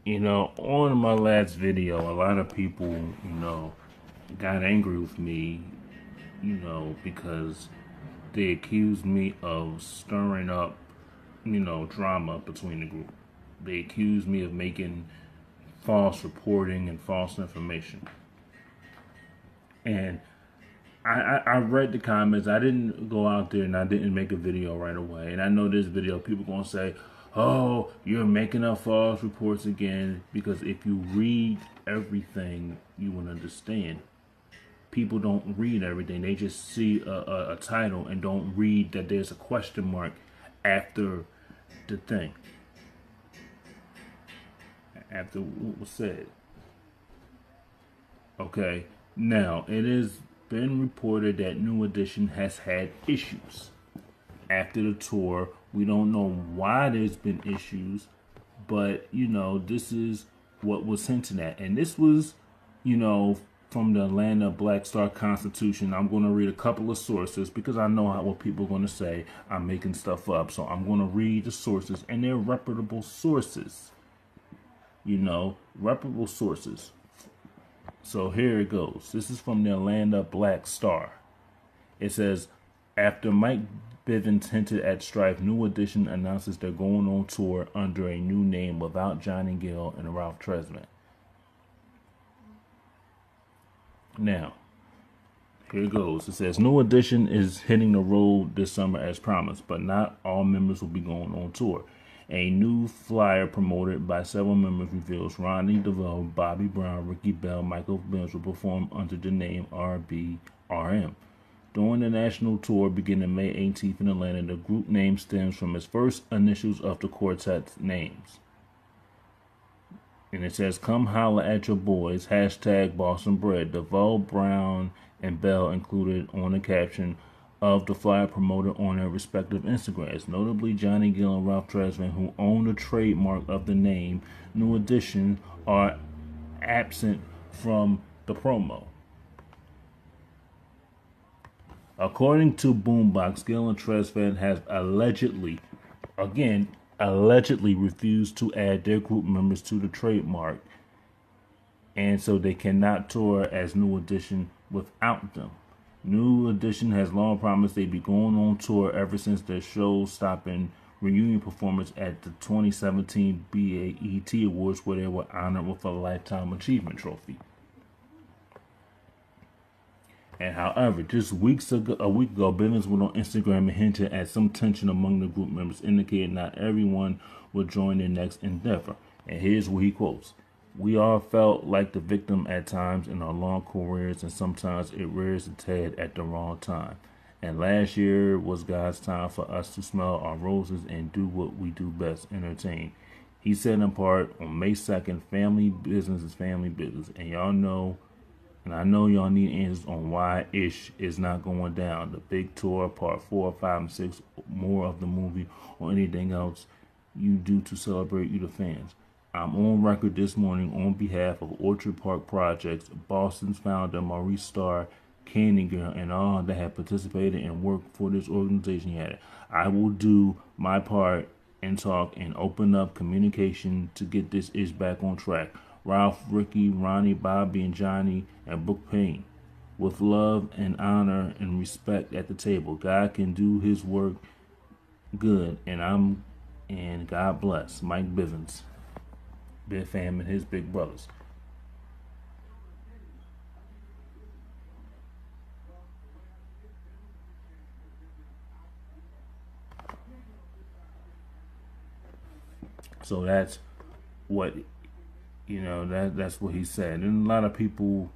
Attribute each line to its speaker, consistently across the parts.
Speaker 1: On my last video, a lot of people, got angry with me, because they accused me of stirring up, drama between the group. They accused me of making false reporting and false information. And I read the comments. I didn't go out there and I didn't make a video right away. And I know this video, people going to say, oh, you're making up false reports again. Because if you read everything, you will understand. People don't read everything. They just see a title and don't read that there's a question mark after the thing. After what was said. Okay. Now, it has been reported that New Edition has had issues after the tour. We don't know why there's been issues, but, this is what was hinted at. And this was, from the Atlanta Black Star Constitution. I'm going to read a couple of sources because I know what people are going to say. I'm making stuff up. So I'm going to read the sources, and they're reputable sources. Reputable sources. So here it goes. This is from the Atlanta Black Star. It says, after Mike Bivins hinted at strife, New Edition announces they're going on tour under a new name without Johnny Gill and Ralph Tresvant. Now, here it goes. It says, New Edition is hitting the road this summer as promised, but not all members will be going on tour. A new flyer promoted by several members reveals Ronnie DeVoe, Bobby Brown, Ricky Bell, Michael Benz will perform under the name RBRM. During the national tour beginning May 18th in Atlanta, the group name stems from its first initials of the quartet's names. And it says, come holla at your boys, hashtag Boston Bread. DeVoe, Brown, and Bell included on the caption of the flyer promoted on their respective Instagrams. Notably, Johnny Gill and Ralph Tresvant, who own the trademark of the name New Edition, are absent from the promo. According to Boombox, Gill and Tresvant has allegedly refused to add their group members to the trademark, and so they cannot tour as New Edition without them. New Edition has long promised they'd be going on tour ever since their show-stopping reunion performance at the 2017 BET Awards, where they were honored with a Lifetime Achievement Trophy. And however, just a week ago, Bivins went on Instagram and hinted at some tension among the group members, indicating not everyone will join their next endeavor. And here's what he quotes. We all felt like the victim at times in our long careers, and sometimes it rears its head at the wrong time. And last year was God's time for us to smell our roses and do what we do best, entertain. He said in part on May 2nd, family business is family business. And y'all know, and I know y'all need answers on why Ish is not going down. The big tour, part 4, 5, and 6, more of the movie, or anything else you do to celebrate you, the fans. I'm on record this morning on behalf of Orchard Park Projects, Boston's founder Maurice Starr, Candy Girl, and all that have participated and worked for this organization yet. I will do my part and talk and open up communication to get this Ish back on track. Ralph, Ricky, Ronnie, Bobby, and Johnny, and Book Payne. With love and honor and respect at the table. God can do his work good, and God bless Mike Bivins, Big Fam, and his big brothers. So that's what that's what he said. And a lot of people,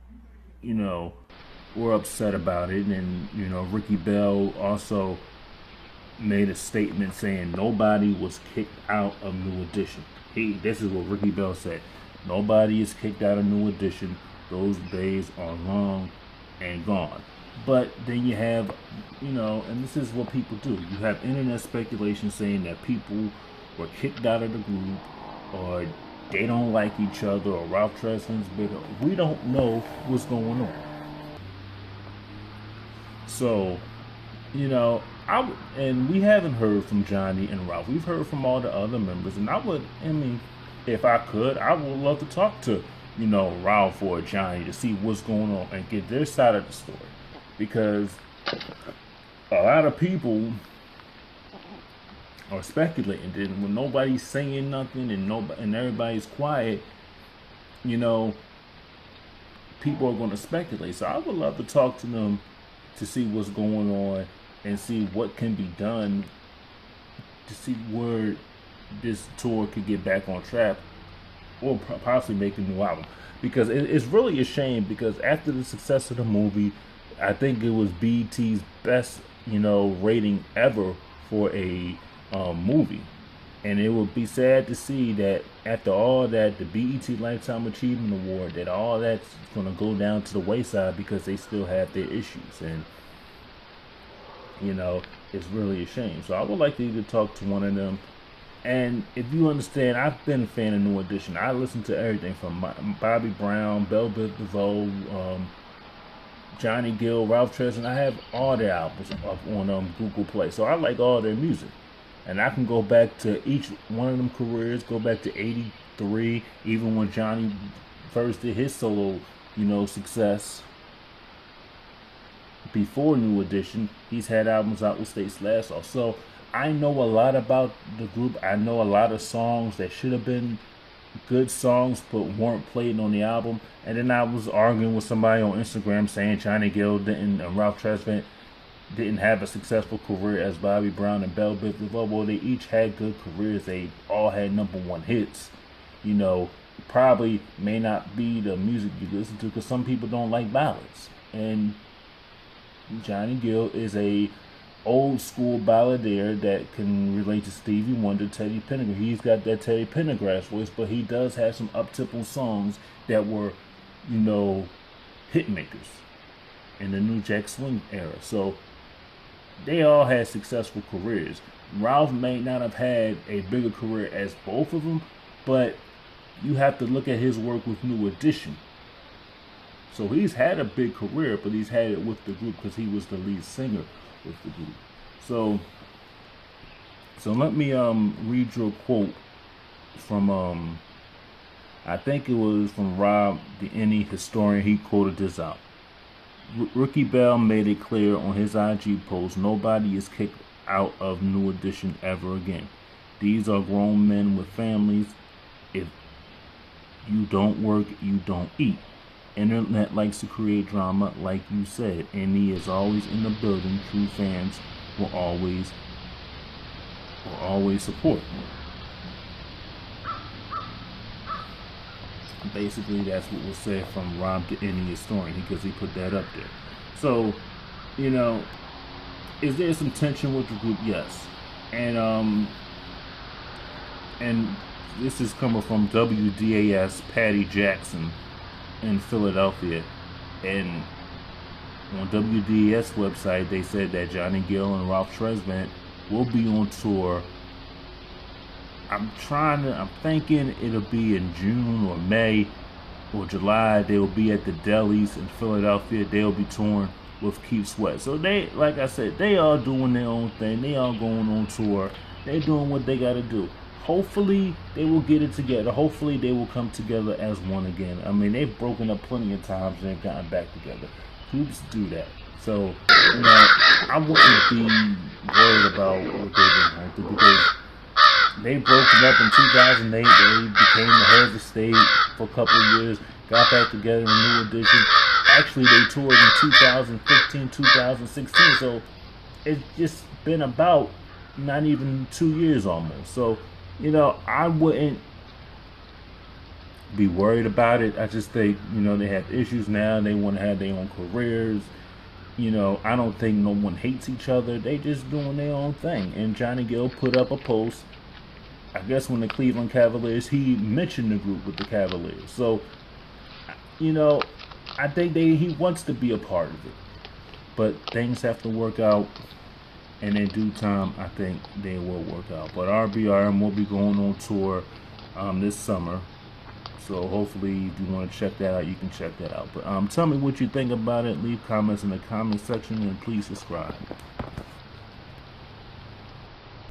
Speaker 1: were upset about it. And, Ricky Bell also made a statement saying nobody was kicked out of New Edition. This is what Ricky Bell said. Nobody is kicked out of New Edition. Those days are long and gone. But then you have, and this is what people do. You have internet speculation saying that people were kicked out of the group, or they don't like each other, or Ralph Tresvant's bigger. We don't know what's going on. So, and we haven't heard from Johnny and Ralph. We've heard from all the other members, and if I could, I would love to talk to, Ralph or Johnny to see what's going on and get their side of the story. Because a lot of people are speculating. Then when nobody's saying nothing and everybody's quiet, you know, people are going to speculate. So I would love to talk to them to see what's going on and see what can be done to see where this tour could get back on track or possibly make a new album. Because it's really a shame, because after the success of the movie, I think it was BET's best, rating ever for a movie. And it would be sad to see that after all that, the BET Lifetime Achievement Award, that all that's going to go down to the wayside because they still have their issues. And, it's really a shame. So I would like to either talk to one of them. And if you understand, I've been a fan of New Edition. I listen to everything from Bobby Brown, Bell Biv DeVoe, Johnny Gill, Ralph Tresvant. I have all their albums up on Google Play. So I like all their music. And I can go back to each one of them careers, go back to 83, even when Johnny first did his solo, success. Before New Edition, he's had albums out with State Slash off. So I know a lot about the group. I know a lot of songs that should have been good songs but weren't played on the album. And then I was arguing with somebody on Instagram saying Johnny Gill and Ralph Tresvant didn't have a successful career as Bobby Brown and Bell Biv DeVoe. Well, they each had good careers. They all had #1 hits. Probably may not be the music you listen to because some people don't like ballads. And Johnny Gill is a old school balladeer that can relate to Stevie Wonder, Teddy Pendergrass. He's got that Teddy Pendergrass voice, but he does have some up-tempo songs that were, hit makers in the New Jack Swing era. So they all had successful careers. Ralph may not have had a bigger career as both of them, but you have to look at his work with New Edition. So he's had a big career, but he's had it with the group because he was the lead singer with the group. So let me read you a quote from I think it was from Rob the NE historian. He quoted this out. Ricky Bell made it clear on his IG post, nobody is kicked out of New Edition ever again. These are grown men with families. If you don't work, you don't eat. Internet likes to create drama, like you said. NE is always in the building. True fans will always support. Basically, that's what was said from Rob the NE historian, because he put that up there. So, is there some tension with the group? Yes. And this is coming from WDAS Patty Jackson in Philadelphia, and on WDAS website they said that Johnny Gill and Ralph Tresvant will be on tour. I'm thinking it'll be in June or May or July. They'll be at the delis in Philadelphia. They'll be touring with Keith Sweat. So they, like I said, they are doing their own thing. They are going on tour. They're doing what they got to do. Hopefully they will get it together. Hopefully they will come together as one again. I mean, they've broken up plenty of times and they've gotten back together. Groups do that. So, I wouldn't be worried about what they've been going through, because they broken up in 2008. They became the heads of state for a couple of years, got back together in New Edition. Actually, they toured in 2015, 2016. So it's just been about not even 2 years almost. So, I wouldn't be worried about it. I just think, they have issues now. They want to have their own careers. I don't think no one hates each other. They just doing their own thing. And Johnny Gill put up a post, I guess when the Cleveland Cavaliers, he mentioned the group with the Cavaliers. So, I think he wants to be a part of it. But things have to work out. And in due time, I think they will work out. But RBRM will be going on tour this summer. So hopefully, if you want to check that out, you can check that out. But tell me what you think about it. Leave comments in the comment section, and please subscribe.